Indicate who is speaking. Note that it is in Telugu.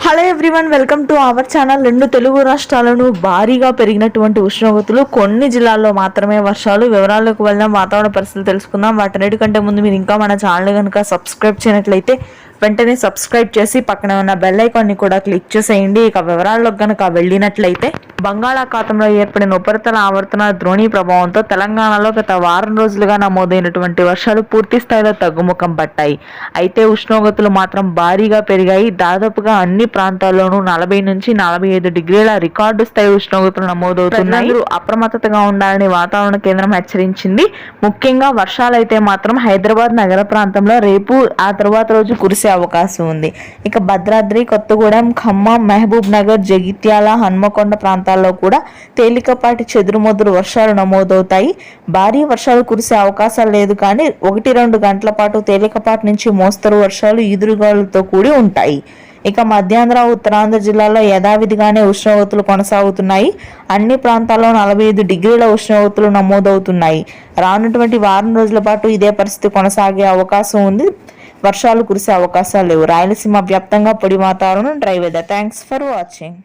Speaker 1: Hello everyone, welcome to our channel. రెండు తెలుగు రాష్ట్రాలను భారీగా పెరిగినటువంటి ఉష్ణోగ్రతలు, కొన్ని జిల్లాల్లో మాత్రమే వర్షాలు. వివరాల్లోకి వెళ్దాం, వాతావరణ పరిస్థితులు తెలుసుకుందాం. వాటన్నిటికంటే ముందు మీరు ఇంకా మన ఛానల్ కనుక సబ్స్క్రైబ్ చేయనట్లయితే వెంటనే సబ్స్క్రైబ్ చేసి పక్కన ఉన్న బెల్ ఐకాన్ని కూడా క్లిక్ చేసేయండి. ఇక వివరాల్లోకి కనుక వెళ్ళినట్లయితే, బంగాళాఖాతంలో ఏర్పడిన ఉపరితల ఆవర్తన ద్రోణి ప్రభావంతో తెలంగాణలో గత వారం రోజులుగా నమోదైనటువంటి వర్షాలు పూర్తి స్థాయిలో తగ్గుముఖం పట్టాయి. అయితే ఉష్ణోగ్రతలు మాత్రం భారీగా పెరిగాయి. దాదాపుగా అన్ని ప్రాంతాల్లోనూ 40 నుంచి 45 డిగ్రీల రికార్డు స్థాయి ఉష్ణోగ్రతలు నమోదవుతున్నాయి. అప్రమత్తతగా ఉండాలని వాతావరణ కేంద్రం హెచ్చరించింది. ముఖ్యంగా వర్షాలైతే మాత్రం హైదరాబాద్ నగర ప్రాంతంలో రేపు, ఆ తర్వాత రోజు కురిసే అవకాశం ఉంది. ఇక భద్రాద్రి కొత్తగూడెం, ఖమ్మం, మహబూబ్ నగర్, జగిత్యాల, హన్మకొండ ప్రాంతాల్లో కూడా తేలికపాటి చెదురుమదురు వర్షాలు నమోదవుతాయి. భారీ వర్షాలు కురిసే అవకాశాలు లేదు, కానీ 1-2 గంటల పాటు తేలికపాటి నుంచి మోస్తరు వర్షాలు ఈదురుగాలులతో కూడి ఉంటాయి. ఇక మధ్యాంధ్ర, ఉత్తరాంధ్ర జిల్లాల్లో యథావిధిగానే ఉష్ణోగ్రతలు కొనసాగుతున్నాయి. అన్ని ప్రాంతాల్లో 45 డిగ్రీల ఉష్ణోగ్రతలు నమోదవుతున్నాయి. రానున్నటువంటి వారం రోజుల పాటు ఇదే పరిస్థితి కొనసాగే అవకాశం ఉంది. వర్షాలు కురిసే అవకాశాలు లేవు. రాయలసీమ వ్యాప్తంగా పొడి వాతావరణం, dry weather. Thanks for watching.